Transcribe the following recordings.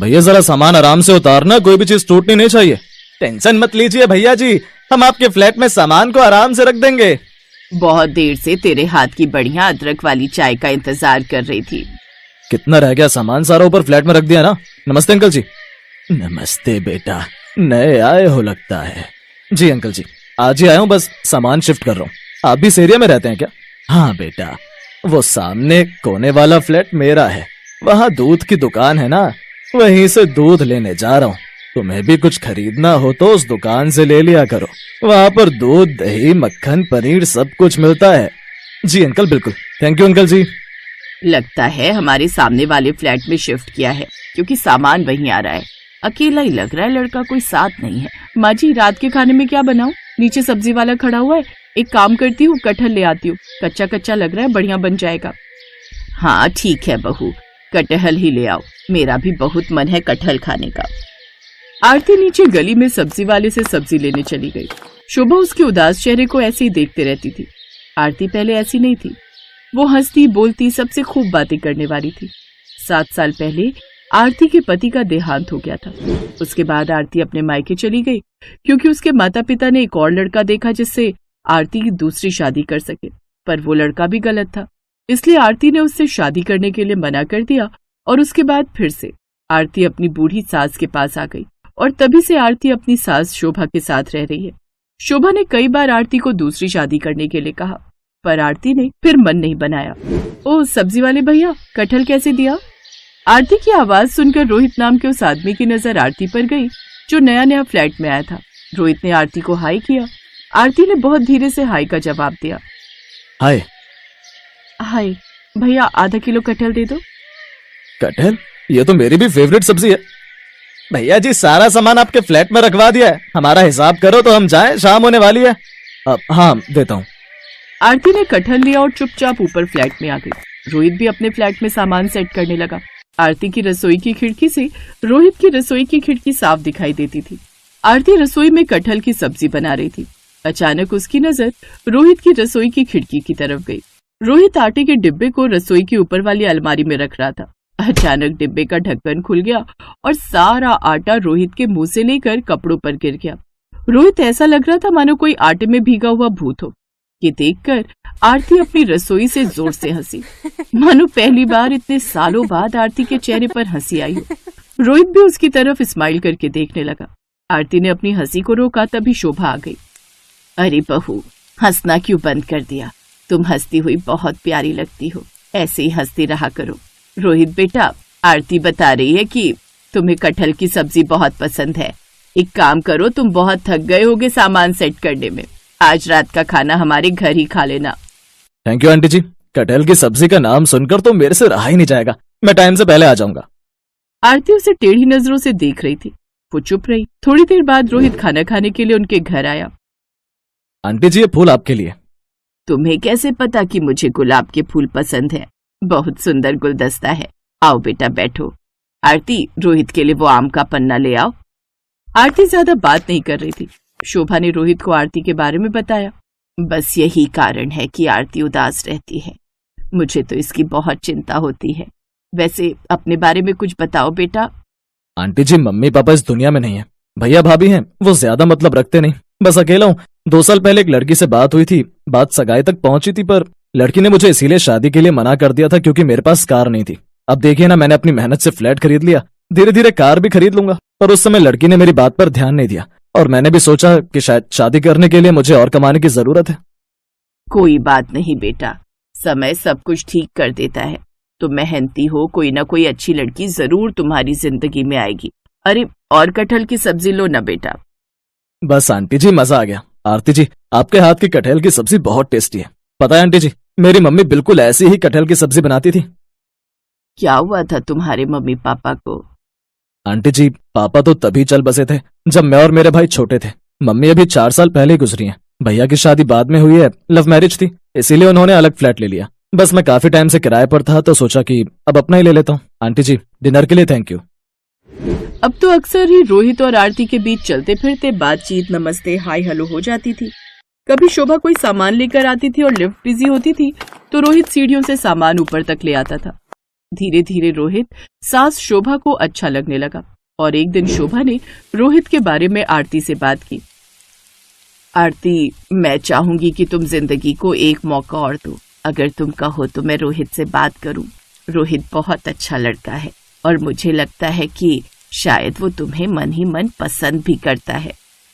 भैया जरा सामान आराम से उतारना, कोई भी चीज टूटनी नहीं चाहिए। टेंशन मत लीजिए भैया जी, हम आपके फ्लैट में सामान को आराम से रख देंगे। बहुत देर से तेरे हाथ की बढ़िया अदरक वाली चाय का इंतजार कर रही थी। कितना रह गया सामान? सारा ऊपर फ्लैट में रख दिया ना? नमस्ते अंकल जी। नमस्ते बेटा, नए आए हो लगता है। जी अंकल जी, आज ही आया हूँ, बस सामान शिफ्ट कर रहा हूँ। आप भी इस एरिया में रहते हैं क्या? हाँ बेटा, वो सामने कोने वाला फ्लैट मेरा है, वहाँ दूध की दुकान है ना, वहीं से दूध लेने जा रहा हूँ। तुम्हें भी कुछ खरीदना हो तो उस दुकान से ले लिया करो, वहाँ पर दूध, दही, मक्खन, पनीर सब कुछ मिलता है। जी अंकल, बिल्कुल। थैंक यू अंकल जी। लगता है हमारे सामने वाले फ्लैट में शिफ्ट किया है, क्योंकि सामान वहीं आ रहा है। अकेला ही लग रहा है लड़का, कोई साथ नहीं है। माँ जी, रात के खाने में क्या बनाऊं? नीचे सब्जी वाला खड़ा हुआ है, एक काम करती हूँ, कटहल ले आती हूँ। कच्चा कच्चा लग रहा है, बढ़िया बन जाएगा। हाँ ठीक है बहू, कटहल ही ले आओ, मेरा भी बहुत मन है कटहल खाने का। आरती नीचे गली में सब्जी वाले से सब्जी लेने चली गई। शोभा उसके उदास चेहरे को ऐसे ही देखते रहती थी। आरती पहले ऐसी नहीं थी, वो हंसती बोलती सबसे खूब बातें करने वाली थी। 7 साल पहले आरती के पति का देहांत हो गया था। उसके बाद आरती अपने मायके चली गई, क्योंकि उसके माता पिता ने एक और लड़का देखा जिससे आरती की दूसरी शादी कर सके, पर वो लड़का भी गलत था। इसलिए आरती ने उससे शादी करने के लिए मना कर दिया और उसके बाद फिर से आरती अपनी बूढ़ी सास के पास आ गई और तभी से आरती अपनी सास शोभा के साथ रह रही है। शोभा ने कई बार आरती को दूसरी शादी करने के लिए कहा, पर आरती ने फिर मन नहीं बनाया। ओ सब्जी वाले भैया, कटहल कैसे दिया? आरती की आवाज सुनकर रोहित नाम के उस आदमी की नजर आरती पर गई, जो नया नया फ्लैट में आया था। रोहित ने आरती को हाय किया। आरती ने बहुत धीरे से हाय का जवाब दिया। हाय। हाय भैया, आधा किलो कटहल दे दो। कटहल? ये तो मेरी भी फेवरेट सब्जी है। भैया जी, सारा सामान आपके फ्लैट में रखवा दिया है, हमारा हिसाब करो तो हम जाएं, शाम होने वाली है। हाँ देता हूँ। आरती ने कटहल लिया और चुपचाप ऊपर फ्लैट में आ गई। रोहित भी अपने फ्लैट में सामान सेट करने लगा। आरती की रसोई की खिड़की से रोहित की रसोई की खिड़की साफ दिखाई देती थी। आरती रसोई में कटहल की सब्जी बना रही थी। अचानक उसकी नजर रोहित की रसोई की खिड़की की तरफ गई। रोहित आटे के डिब्बे को रसोई की ऊपर वाली अलमारी में रख रहा था। अचानक डिब्बे का ढक्कन खुल गया और सारा आटा रोहित के मुंह से लेकर कपड़ों पर गिर गया। रोहित ऐसा लग रहा था मानो कोई आटे में भीगा हुआ भूत हो। ये देखकर आरती अपनी रसोई से जोर से हंसी, मानो पहली बार इतने सालों बाद आरती के चेहरे पर हंसी आई हो। रोहित भी उसकी तरफ स्माइल करके देखने लगा। आरती ने अपनी हंसी को रोका, तभी शोभा आ गई। अरे बहू, हंसना क्यों बंद कर दिया? तुम हंसती हुई बहुत प्यारी लगती हो, ऐसे ही हंसती रहा करो। रोहित बेटा, आरती बता रही है कि तुम्हें कटहल की सब्जी बहुत पसंद है। एक काम करो, तुम बहुत थक गए होगे सामान सेट करने में, आज रात का खाना हमारे घर ही खा लेना। थैंक यू आंटी जी, कटहल की सब्जी का नाम सुनकर तो मेरे से रहा ही नहीं जाएगा। मैं टाइम से पहले आ जाऊंगा। आरती उसे टेढ़ी नजरों से देख रही थी। वो चुप रही। थोड़ी देर बाद रोहित खाना खाने के लिए उनके घर आया। आंटी जी, ये फूल आपके लिए। तुम्हें कैसे पता कि मुझे गुलाब के फूल पसंद है? बहुत सुंदर गुलदस्ता है। आओ बेटा बैठो। आरती, रोहित के लिए वो आम का पन्ना ले आओ। आरती ज्यादा बात नहीं कर रही थी। शोभा ने रोहित को आरती के बारे में बताया। बस यही कारण है कि आरती उदास रहती है। मुझे तो इसकी बहुत चिंता होती है। वैसे अपने बारे में कुछ बताओ बेटा। आंटी जी, मम्मी पापा इस दुनिया में नहीं है। भैया भाभी हैं, वो ज्यादा मतलब रखते नहीं, बस अकेला हूँ। 2 साल पहले एक लड़की से बात हुई थी, बात सगाई तक पहुंची थी, पर लड़की ने मुझे इसीलिए शादी के लिए मना कर दिया था क्योंकि मेरे पास कार नहीं थी। अब देखिए ना, मैंने अपनी मेहनत से फ्लैट खरीद लिया, धीरे धीरे कार भी खरीद लूंगा। पर उस समय लड़की ने मेरी बात पर ध्यान नहीं दिया और मैंने भी सोचा कि शायद शादी करने के लिए मुझे और कमाने की जरूरत है। कोई बात नहीं बेटा, समय सब कुछ ठीक कर देता है। तुम मेहनती हो, कोई ना कोई अच्छी लड़की जरूर तुम्हारी जिंदगी में आएगी। अरे और कटहल की सब्जी लो ना बेटा। बस आंटी जी, मजा आ गया। आरती जी, आपके हाथ की कटहल की सब्जी बहुत टेस्टी है। पता है आंटी जी, मेरी मम्मी बिल्कुल ऐसी ही कटहल की सब्जी बनाती थी। क्या हुआ था तुम्हारे मम्मी पापा को? आंटी जी, पापा तो तभी चल बसे थे जब मैं और मेरे भाई छोटे थे। मम्मी अभी 4 साल पहले ही गुजरी हैं। भैया की शादी बाद में हुई है, लव मैरिज थी, इसीलिए उन्होंने अलग फ्लैट ले लिया। बस मैं काफी टाइम से किराए पर था तो सोचा कि अब अपना ही ले लेता हूँ। आंटी जी, डिनर के लिए थैंक यू। अब तो अक्सर ही रोहित और आरती के बीच चलते फिरते बातचीत, नमस्ते, हाय हेलो हो जाती थी। कभी शोभा कोई सामान लेकर आती थी और लिफ्ट बिजी होती थी तो रोहित सीढ़ियों से सामान ऊपर तक ले आता था। धीरे धीरे रोहित सास शोभा को अच्छा लगने लगा और एक दिन शोभा ने रोहित के बारे में आरती से बात की। आरती, मैं चाहूंगी कि तुम जिंदगी को एक मौका और दो। अगर तुम कहो तो मैं रोहित से बात करूं। रोहित बहुत अच्छा लड़का है और मुझे लगता है कि शायद वो तुम्हें मन ही मन पसंद भी करता है।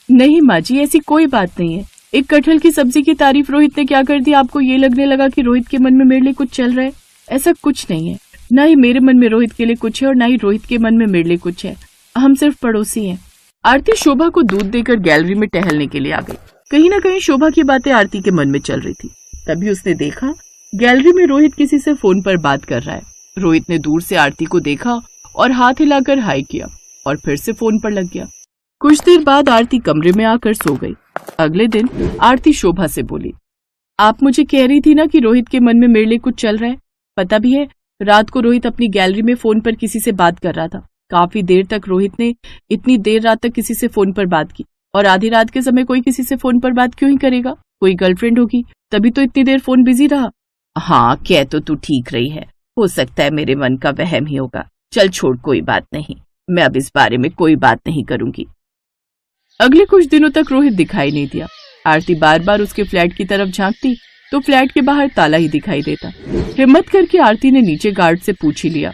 नहीं माँ जी, ऐसी कोई बात नहीं है। एक कटहल की सब्जी की तारीफ रोहित ने क्या कर दी, आपको ये लगने लगा कि रोहित के मन में मेरे लिए कुछ चल रहा है? ऐसा कुछ नहीं है। ना ही मेरे मन में रोहित के लिए कुछ है और ना ही रोहित के मन में मेरे लिए कुछ है। हम सिर्फ पड़ोसी हैं। आरती शोभा को दूध देकर गैलरी में टहलने के लिए आ गई। कहीं ना कहीं शोभा की बातें आरती के मन में चल रही थी। तभी उसने देखा गैलरी में रोहित किसी से फोन पर बात कर रहा है। रोहित ने दूर से आरती को देखा और हाथ हिलाकर हाय किया और फिर से फोन पर लग गया। कुछ देर बाद आरती कमरे में आकर सो गई। अगले दिन आरती शोभा से बोली, आप मुझे कह रही थी ना कि रोहित के मन में मेरे लिए कुछ चल रहा है। पता भी है, रात को रोहित अपनी गैलरी में फोन पर किसी से बात कर रहा था। काफी देर तक रोहित ने इतनी देर रात तक किसी से फोन पर बात की। और आधी रात के समय कोई किसी से फोन पर बात क्यों ही करेगा? कोई गर्लफ्रेंड होगी, तभी तो इतनी देर फोन बिजी रहा। हाँ, कह तो तू ठीक रही है। हो सकता है मेरे मन का वहम ही होगा। चल छोड़, कोई बात नहीं। मैं अब इस बारे में कोई बात नहीं करूंगी। अगले कुछ दिनों तक रोहित दिखाई नहीं दिया। आरती बार बार उसके फ्लैट की तरफ झांकती तो फ्लैट के बाहर ताला ही दिखाई देता। हिम्मत करके आरती ने नीचे गार्ड से पूछ ही लिया,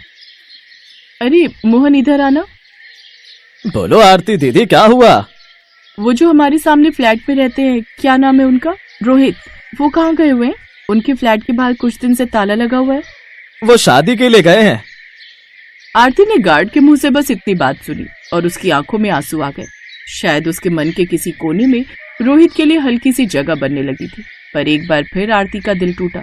अरे मोहन, इधर आना। बोलो आरती दीदी, क्या हुआ? वो जो हमारे सामने फ्लैट में रहते हैं, क्या नाम है उनका? रोहित। वो कहाँ गए हुए हैं? उनके फ्लैट के बाहर कुछ दिन से ताला लगा हुआ है। वो शादी के लिए गए हैं। आरती ने गार्ड के मुंह से बस इतनी बात सुनी और उसकी आंखों में आंसू आ गए। शायद उसके मन के किसी कोने में रोहित के लिए हल्की सी जगह बनने लगी थी। पर एक बार फिर आरती का दिल टूटा।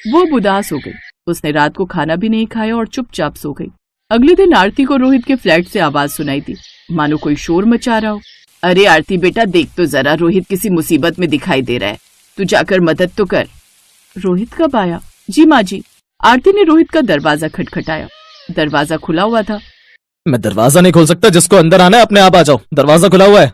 वो उदास हो गई। उसने रात को खाना भी नहीं खाया और चुपचाप सो गई। अगले दिन आरती को रोहित के फ्लैट से आवाज सुनाई दी, मानो कोई शोर मचा रहा हो। अरे आरती बेटा, देख तो जरा, रोहित किसी मुसीबत में दिखाई दे रहा है। तू जाकर मदद तो कर। रोहित कब आया? जी माँ जी। आरती ने रोहित का दरवाजा खटखटाया। दरवाजा खुला हुआ था। मैं दरवाजा नहीं खोल सकता, जिसको अंदर आना है अपने आप आ जाओ, दरवाजा खुला हुआ है।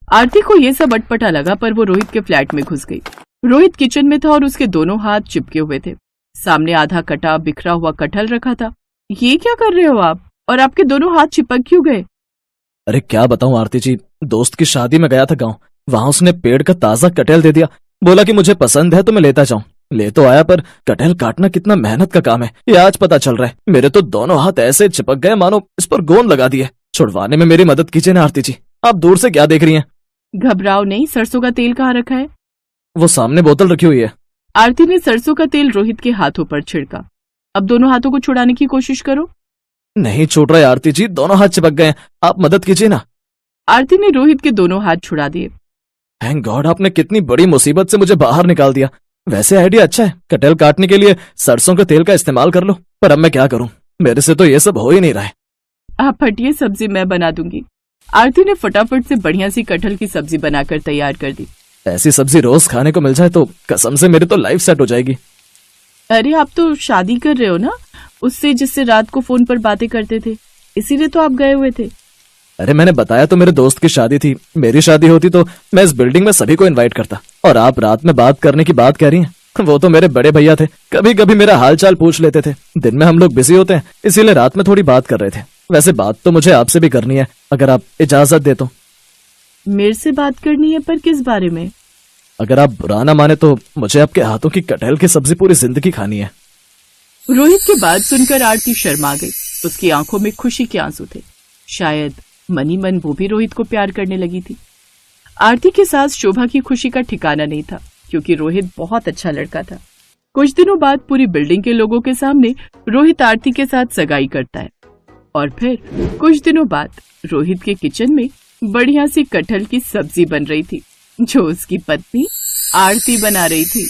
आरती को ये सब अटपटा लगा, पर वो रोहित के फ्लैट में घुस गई। रोहित किचन में था और उसके दोनों हाथ चिपके हुए थे। सामने आधा कटा बिखरा हुआ कटहल रखा था। ये क्या कर रहे हो आप? और आपके दोनों हाथ चिपक क्यों गए? अरे क्या बताऊं आरती जी, दोस्त की शादी में गया था गांव। वहां उसने पेड़ का ताजा कटहल दे दिया। बोला कि मुझे पसंद है तो मैं लेता जाऊं। ले तो आया, पर कटहल काटना कितना मेहनत का काम है, ये आज पता चल रहा है। मेरे तो दोनों हाथ ऐसे चिपक गए मानो इस पर गोंद लगा दिए। छुड़वाने में मेरी मदद कीजिए ना आरती जी। आप दूर से क्या देख रही हैं? घबराओ नहीं। सरसों का तेल कहाँ रखा है? वो सामने बोतल रखी हुई है। आरती ने सरसों का तेल रोहित के हाथों पर छिड़का। अब दोनों हाथों को छुड़ाने की कोशिश करो। नहीं छूट रहा है आरती जी, दोनों हाथ चिपक गए। आप मदद कीजिए ना। आरती ने रोहित के दोनों हाथ छुड़ा दिए। थैंक गॉड, आपने कितनी बड़ी मुसीबत से मुझे बाहर निकाल दिया। वैसे आइडिया अच्छा है, कटहल काटने के लिए सरसों के तेल का इस्तेमाल कर लो। पर अब मैं क्या करूं, मेरे से तो ये सब हो ही नहीं रहा है। आप हटिए, सब्जी मैं बना दूंगी। आरती ने फटाफट से बढ़िया सी कटहल की सब्जी बनाकर तैयार कर दी। ऐसी सब्जी रोज खाने को मिल जाए तो कसम से मेरी तो लाइफ सेट हो जाएगी। अरे आप तो शादी कर रहे हो ना उससे, जिससे रात को फोन पर बातें करते थे, इसीलिए तो आप गए हुए थे। अरे मैंने बताया तो मेरे दोस्त की शादी थी। मेरी शादी होती तो मैं इस बिल्डिंग में सभी को इनवाइट करता। और आप रात में बात करने की बात कह रही हैं। वो तो मेरे बड़े भैया थे, कभी कभी मेरा हालचाल पूछ लेते थे। दिन में हम लोग बिजी होते हैं, इसीलिए रात में थोड़ी बात कर रहे थे। वैसे बात तो मुझे आपसे भी करनी है, अगर आप इजाजत दे तो। मेरे से बात करनी है? पर किस बारे में? अगर आप बुरा ना माने तो मुझे आपके हाथों की कटहल की सब्जी पूरी जिंदगी खानी है। रोहित की बात सुनकर आरती शर्मा गई। उसकी आंखों में खुशी के आंसू थे। शायद मन ही मन वो भी रोहित को प्यार करने लगी थी। आरती के साथ शोभा की खुशी का ठिकाना नहीं था, क्योंकि रोहित बहुत अच्छा लड़का था। कुछ दिनों बाद पूरी बिल्डिंग के लोगों के सामने रोहित आरती के साथ सगाई करता है। और फिर कुछ दिनों बाद रोहित के किचन में बढ़िया सी कटहल की सब्जी बन रही थी, जो उसकी पत्नी आरती बना रही थी।